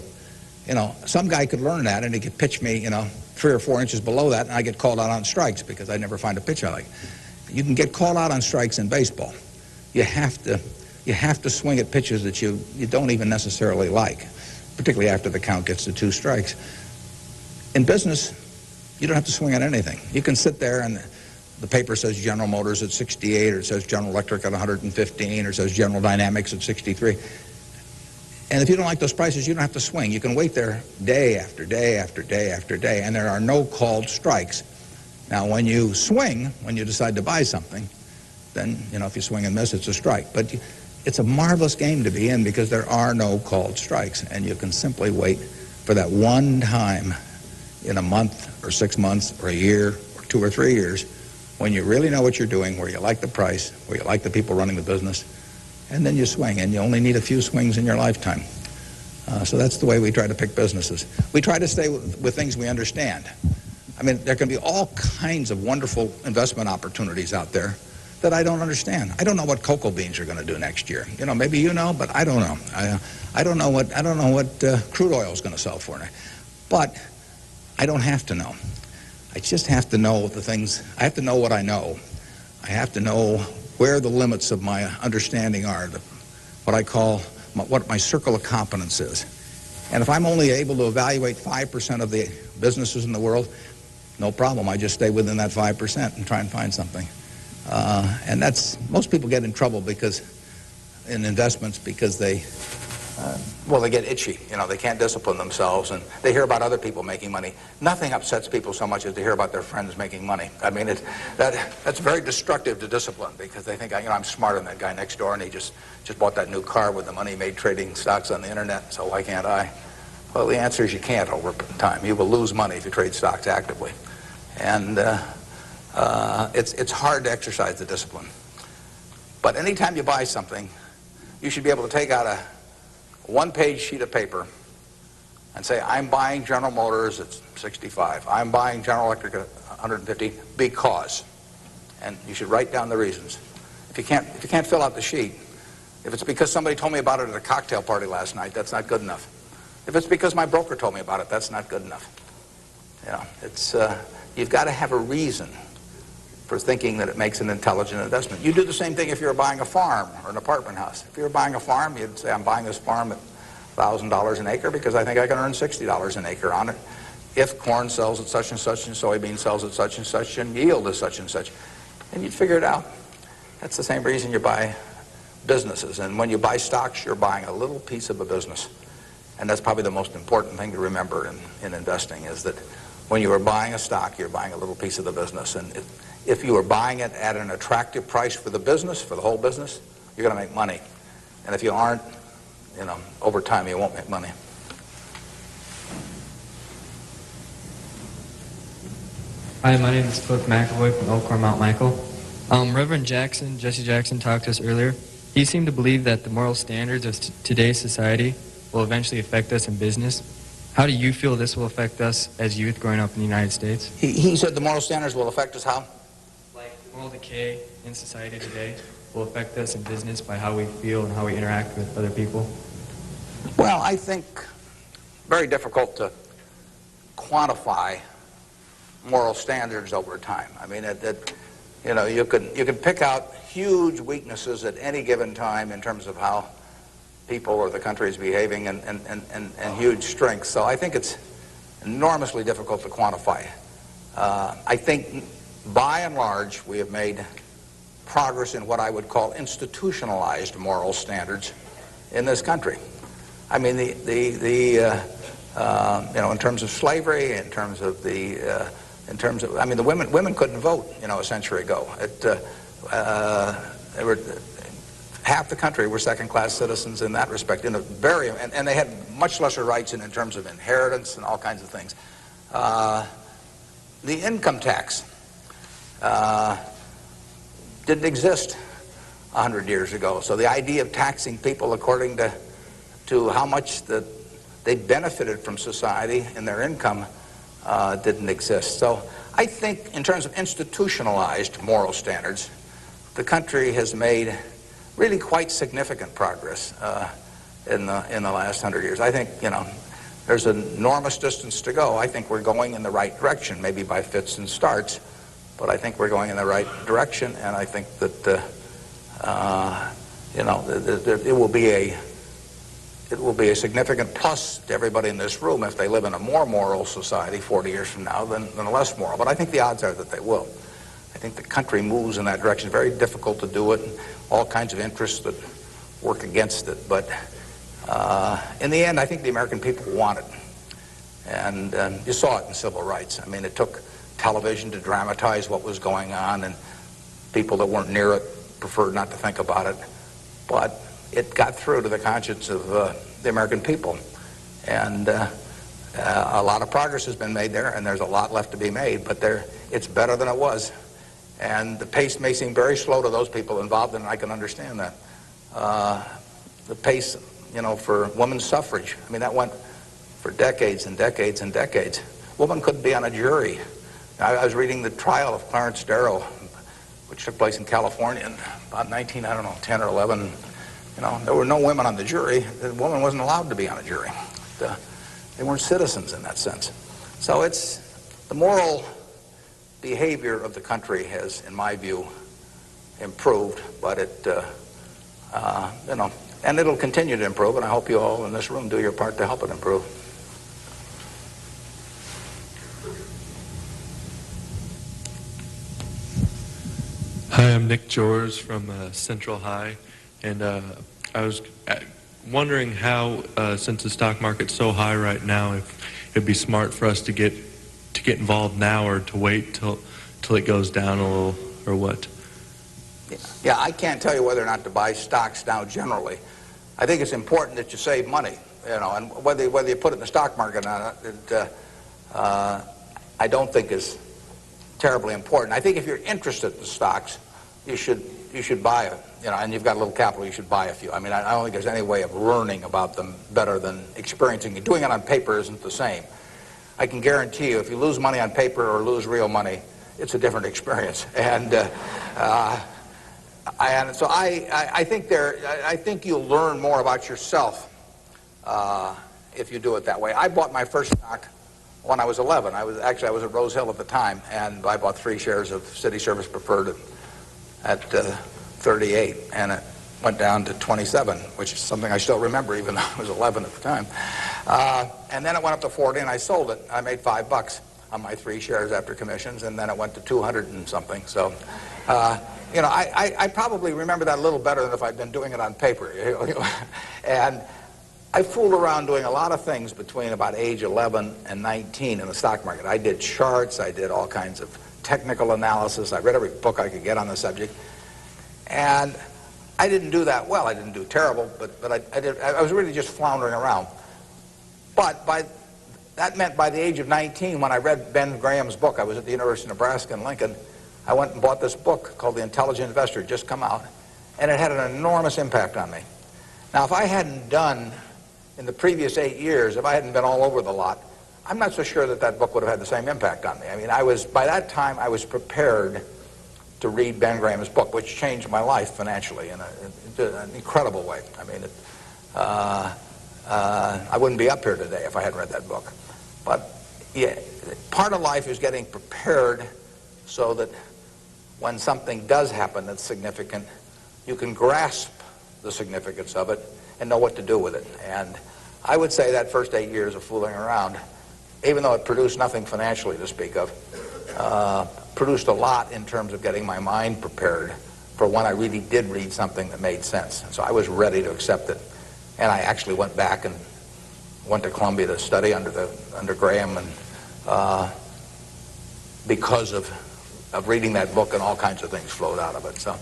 some guy could learn that and he could pitch me, 3 or 4 inches below that, and I get called out on strikes because I never find a pitch I like. You can get called out on strikes in baseball. You have to swing at pitches that you don't even necessarily like, particularly after the count gets to 2 strikes. In business, you don't have to swing at anything. You can sit there and the paper says General Motors at 68, or it says General Electric at 115, or it says General Dynamics at 63. And if you don't like those prices, you don't have to swing. You can wait there day after day after day after day, and there are no called strikes. Now, when you swing, when you decide to buy something, then, if you swing and miss, it's a strike. But it's a marvelous game to be in because there are no called strikes, and you can simply wait for that one time in a month or 6 months or a year or 2 or 3 years when you really know what you're doing, where you like the price, where you like the people running the business, and then you swing, and you only need a few swings in your lifetime. So that's the way we try to pick businesses. We try to stay with things we understand. I mean, there can be all kinds of wonderful investment opportunities out there that I don't understand. I don't know what cocoa beans are going to do next year. Maybe you know, but I don't know. I don't know what crude oil is going to sell for. But I don't have to know. I just have to know the things. I have to know what I know. I have to know where the limits of my understanding are, what I call what my circle of competence is. And if I'm only able to evaluate 5% of the businesses in the world, no problem. I just stay within that 5% and try and find something. And most people get in trouble in investments because they get itchy. They can't discipline themselves, and they hear about other people making money. Nothing upsets people so much as to hear about their friends making money. I mean, that's very destructive to discipline because they think, I'm smarter than that guy next door, and he just bought that new car with the money he made trading stocks on the internet, so why can't I? Well, the answer is you can't over time. You will lose money if you trade stocks actively. And it's hard to exercise the discipline. But anytime you buy something, you should be able to take out a one-page sheet of paper and say, I'm buying General Motors at 65. I'm buying General Electric at 150 because. And you should write down the reasons. If you can't fill out the sheet, if it's because somebody told me about it at a cocktail party last night, that's not good enough. If it's because my broker told me about it, that's not good enough. You've got to have a reason for thinking that it makes an intelligent investment. You do the same thing if you're buying a farm or an apartment house. If you're buying a farm, you'd say, I'm buying this farm at $1,000 an acre because I think I can earn $60 an acre on it if corn sells at such and such and soybean sells at such and such and yield is such and such. And you'd figure it out. That's the same reason you buy businesses. And when you buy stocks, you're buying a little piece of a business. And that's probably the most important thing to remember in investing is that when you are buying a stock, you're buying a little piece of the business. And if you are buying it at an attractive price for the business, for the whole business, you're going to make money. And if you aren't, over time you won't make money. Hi, my name is Cliff McAvoy from Elkhorn, Mount Michael. Reverend Jesse Jackson talked to us earlier. He seemed to believe that the moral standards of today's society will eventually affect us in business. How do you feel this will affect us as youth growing up in the United States? He said the moral standards will affect us how? Like moral decay in society today. will affect us in business by how we feel and how we interact with other people? Well, I think very difficult to quantify moral standards over time. I mean, you can pick out huge weaknesses at any given time in terms of how people or the country is behaving, and huge strengths. So I think it's enormously difficult to quantify. I think, by and large, we have made progress in what I would call institutionalized moral standards in this country. I mean, in terms of slavery, in terms of the women couldn't vote, a century ago. Half the country were second-class citizens in that respect, and they had much lesser rights in terms of inheritance and all kinds of things. The income tax didn't exist 100 years ago, so the idea of taxing people according to how much they benefited from society and their income didn't exist. So I think, in terms of institutionalized moral standards, the country has made really quite significant progress in the last 100 years. I think, there's an enormous distance to go. I think we're going in the right direction, maybe by fits and starts, but I think we're going in the right direction, and I think that it will be a significant plus to everybody in this room if they live in a more moral society 40 years from now than a less moral. But I think the odds are that they will. I think the country moves in that direction. It's very difficult to do it, and all kinds of interests that work against it. But in the end, I think the American people want it. And you saw it in civil rights. I mean, it took television to dramatize what was going on, and people that weren't near it preferred not to think about it. But it got through to the conscience of the American people. And a lot of progress has been made there, and there's a lot left to be made, but it's better than it was. And the pace may seem very slow to those people involved, and I can understand that. The pace, for women's suffrage, I mean, that went for decades and decades and decades. Women couldn't be on a jury. I was reading the trial of Clarence Darrow, which took place in California in about 10 or 11. There were no women on the jury. The woman wasn't allowed to be on a jury. They weren't citizens in that sense. So it's the moral behavior of the country has, in my view, improved, but and it'll continue to improve, and I hope you all in this room do your part to help it improve. Hi, I'm Nick Jors from Central High, and I was wondering how, since the stock market's so high right now, if it'd be smart for us to get involved now or to wait till it goes down a little, or what? Yeah, I can't tell you whether or not to buy stocks now generally. I think it's important that you save money, and whether you put it in the stock market or not, I don't think is terribly important. I think if you're interested in stocks, you should buy it, and you've got a little capital, you should buy a few. I mean, I don't think there's any way of learning about them better than experiencing it. Doing it on paper isn't the same. I can guarantee you, if you lose money on paper or lose real money, it's a different experience. And so I think you'll learn more about yourself if you do it that way. I bought my first stock when I was 11. I was at Rose Hill at the time, and I bought 3 shares of City Service Preferred at 38, and it went down to 27, which is something I still remember, even though I was 11 at the time. And then it went up to 40, and I sold it. I made $5 on my 3 shares after commissions, and then it went to 200 and something. So, I probably remember that a little better than if I'd been doing it on paper. And I fooled around doing a lot of things between about age 11 and 19 in the stock market. I did charts, I did all kinds of technical analysis, I read every book I could get on the subject. And I didn't do that well. I didn't do terrible, but I was really just floundering around. But that meant by the age of 19, when I read Ben Graham's book, I was at the University of Nebraska in Lincoln, I went and bought this book called The Intelligent Investor. It just come out, and it had an enormous impact on me. Now, if I hadn't done, in the previous 8 years, if I hadn't been all over the lot, I'm not so sure that book would have had the same impact on me. I mean, by that time, I was prepared to read Ben Graham's book, which changed my life financially in an incredible way. I mean, I wouldn't be up here today if I hadn't read that book. But yeah, part of life is getting prepared so that when something does happen that's significant, you can grasp the significance of it and know what to do with it. And I would say that first 8 years of fooling around, even though it produced nothing financially to speak of, produced a lot in terms of getting my mind prepared for when I really did read something that made sense. And so I was ready to accept it. And I actually went back and went to Columbia to study under Graham, and because of reading that book, and all kinds of things flowed out of it. So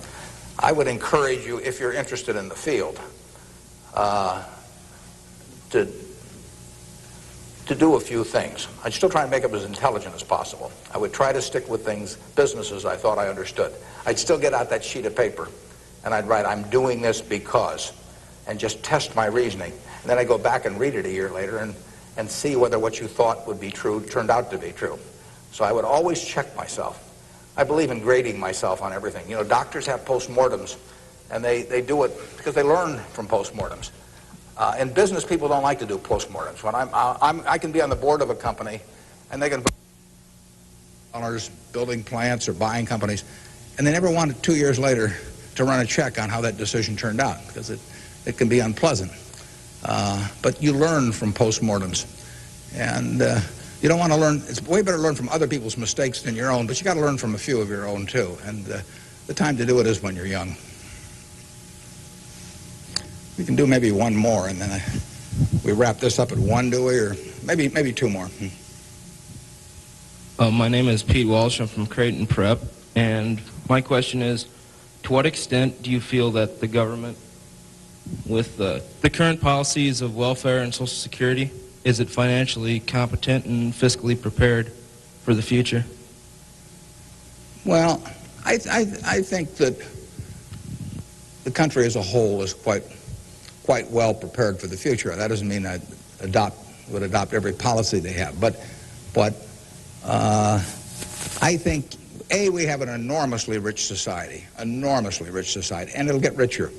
I would encourage you, if you're interested in the field, to do a few things. I'd still try and make it as intelligent as possible. I would try to stick with things, businesses I thought I understood. I'd still get out that sheet of paper and I'd write, I'm doing this because, and just test my reasoning. And then I'd go back and read it a year later and see whether what you thought would be true turned out to be true. So I would always check myself. I believe in grading myself on everything. You know, doctors have postmortems, and they do it because they learn from postmortems. In business, people don't like to do postmortems. When I can be on the board of a company, and they can dollars building plants or buying companies, and they never want 2 years later to run a check on how that decision turned out, because it can be unpleasant. But you learn from postmortems, and you don't want to learn. It's way better to learn from other people's mistakes than your own, but you got to learn from a few of your own too. And the time to do it is when you're young. We can do maybe one more, and then we wrap this up at 1, do we? Or maybe 2 more. My name is Pete Walsh. I'm from Creighton Prep. And my question is, to what extent do you feel that the government, with the current policies of welfare and Social Security, is it financially competent and fiscally prepared for the future? Well, I think that the country as a whole is quite well prepared for the future. That doesn't mean I would adopt every policy they have, but I think we have an enormously rich society, and it'll get richer.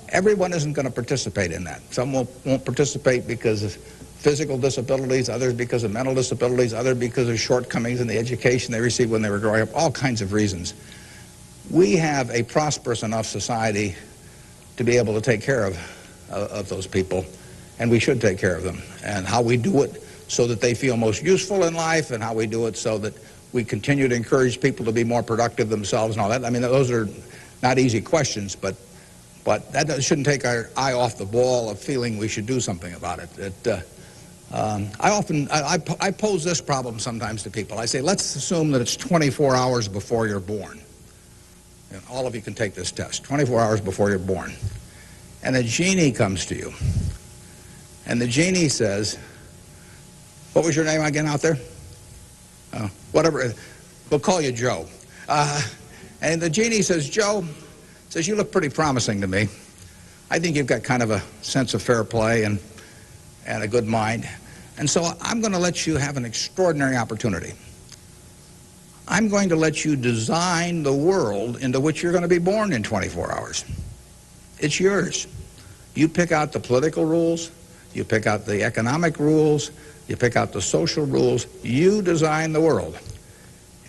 Everyone isn't going to participate in that. Some won't participate because of physical disabilities, others because of mental disabilities, others because of shortcomings in the education they received when they were growing up, all kinds of reasons. We have a prosperous enough society to be able to take care of those people, and we should take care of them. And how we do it so that they feel most useful in life, and how we do it so that we continue to encourage people to be more productive themselves and all that. I mean, those are not easy questions, but that shouldn't take our eye off the ball of feeling we should do something about it. I pose this problem sometimes to people. I say, let's assume that it's 24 hours before you're born. And all of you can take this test, 24 hours before you're born. And a genie comes to you. And the genie says, what was your name again out there? Whatever, we'll call you Joe. And the genie says, Joe, says, you look pretty promising to me. I think you've got kind of a sense of fair play and a good mind. And so I'm going to let you have an extraordinary opportunity. I'm going to let you design the world into which you're going to be born in 24 hours. It's yours. You pick out the political rules, you pick out the economic rules, you pick out the social rules, you design the world.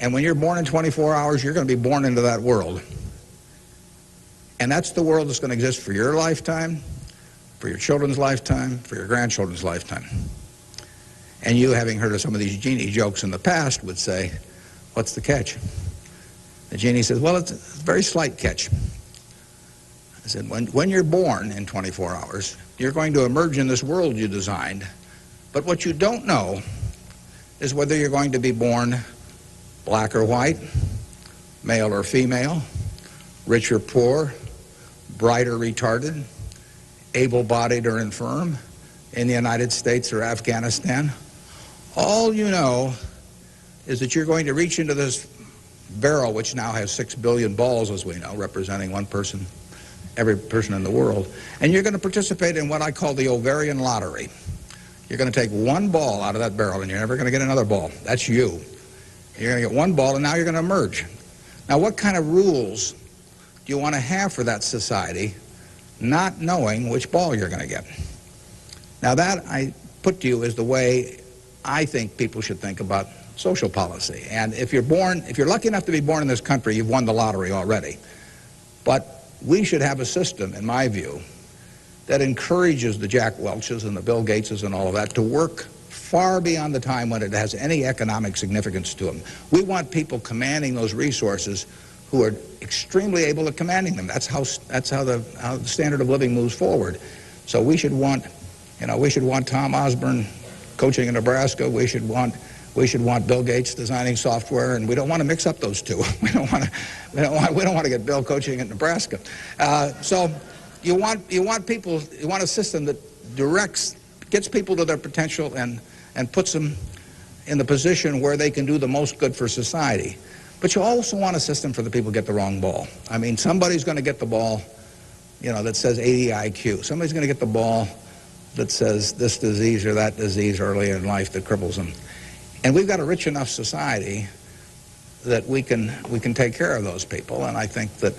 And when you're born in 24 hours, you're going to be born into that world. And that's the world that's going to exist for your lifetime, for your children's lifetime, for your grandchildren's lifetime. And you, having heard of some of these genie jokes in the past, would say, what's the catch? The genie says, well, it's a very slight catch. I said, when you're born in 24 hours, you're going to emerge in this world you designed. But what you don't know is whether you're going to be born black or white, male or female, rich or poor, bright or retarded, able-bodied or infirm, in the United States or Afghanistan. All you know is that you're going to reach into this barrel, which now has 6 billion balls, as we know, representing one person, every person in the world, and you're going to participate in what I call the ovarian lottery. You're going to take one ball out of that barrel, and you're never going to get another ball. That's you. You're going to get one ball, and now you're going to emerge. Now, what kind of rules do you want to have for that society, not knowing which ball you're going to get? Now, that I put to you is the way I think people should think about social policy. And if you're lucky enough to be born in this country, you've won the lottery already. But we should have a system, in my view, that encourages the Jack Welches and the Bill Gateses and all of that to work far beyond the time when it has any economic significance to them. We want people commanding those resources who are extremely able at commanding them. That's how the standard of living moves forward. So we should want, Tom Osborne coaching in Nebraska. We should want Bill Gates designing software, and we don't want to mix up those two. We don't want to get Bill coaching in Nebraska. So you want a system that gets people to their potential and puts them in the position where they can do the most good for society. But you also want a system for the people who get the wrong ball. I mean, somebody's going to get the ball, that says 80 IQ. Somebody's going to get the ball that says this disease or that disease early in life that cripples them. And we've got a rich enough society that we can take care of those people. And I think that,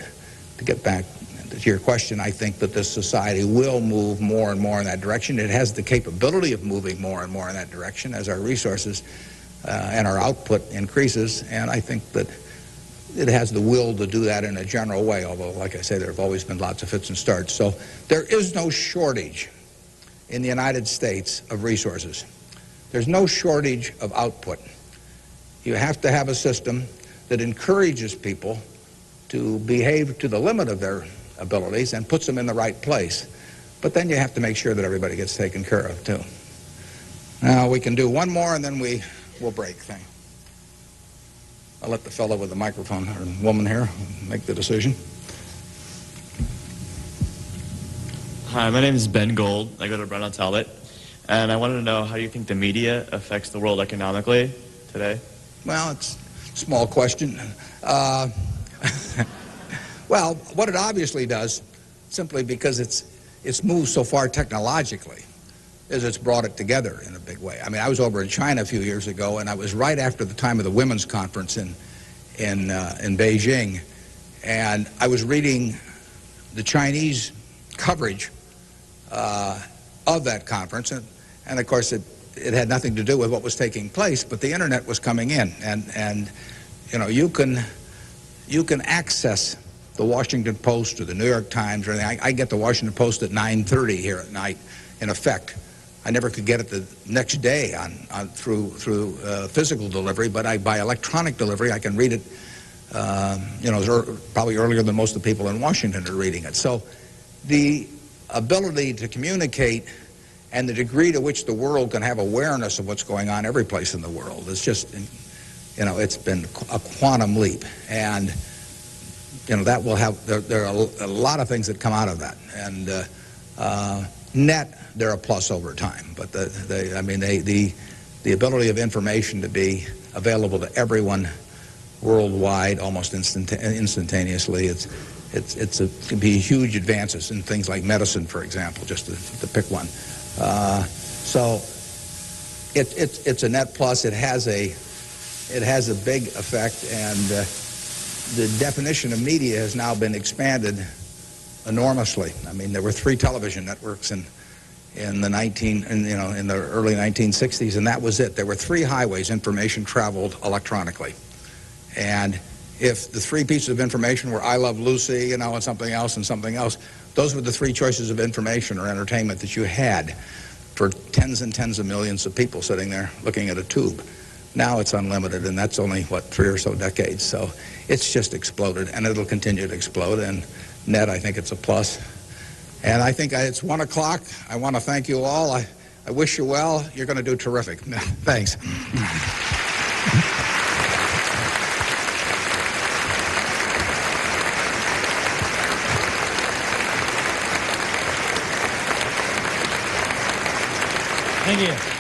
to get back to your question, I think that this society will move more and more in that direction. It has the capability of moving more and more in that direction as our resources and our output increases. And I think that it has the will to do that in a general way, although, like I say, there have always been lots of fits and starts. So there is no shortage in the United States of resources. There's no shortage of output. You have to have a system that encourages people to behave to the limit of their abilities and puts them in the right place. But then you have to make sure that everybody gets taken care of, too. Now, we can do one more, and then we'll break. I'll let the fellow with the microphone, or woman here, make the decision. Hi, my name is Ben Gold. I go to Brown Talbot. And I wanted to know how you think the media affects the world economically today. Well, it's a small question. Well, what it obviously does, simply because it's moved so far technologically, is it's brought it together in a big way. I mean, I was over in China a few years ago, and I was right after the time of the women's conference in Beijing, and I was reading the Chinese coverage of that conference, and of course it had nothing to do with what was taking place, but the internet was coming in, and you can access the Washington Post or the New York Times or anything. I get the Washington Post at 9:30 here at night. In effect, I never could get it the next day through physical delivery, but by electronic delivery I can read it. Probably earlier than most of the people in Washington are reading it. So the ability to communicate and the degree to which the world can have awareness of what's going on every place in the world is just, it's been a quantum leap. And, that will have, there are a lot of things that come out of that. And net, they're a plus over time. But the ability of information to be available to everyone worldwide almost instantaneously, it can be huge advances in things like medicine, for example, just to pick one. So it's a net plus. It has a big effect, and the definition of media has now been expanded enormously. I mean, there were 3 television networks in the early 1960s, and that was it. There were 3 highways information traveled electronically, and if the 3 pieces of information were I Love Lucy, and something else and something else, those were the 3 choices of information or entertainment that you had for tens and tens of millions of people sitting there looking at a tube. Now it's unlimited, and that's only, 3 or so decades. So it's just exploded, and it'll continue to explode. And net, I think it's a plus. And I think it's 1 o'clock. I want to thank you all. I wish you well. You're going to do terrific. Thanks. Thank you.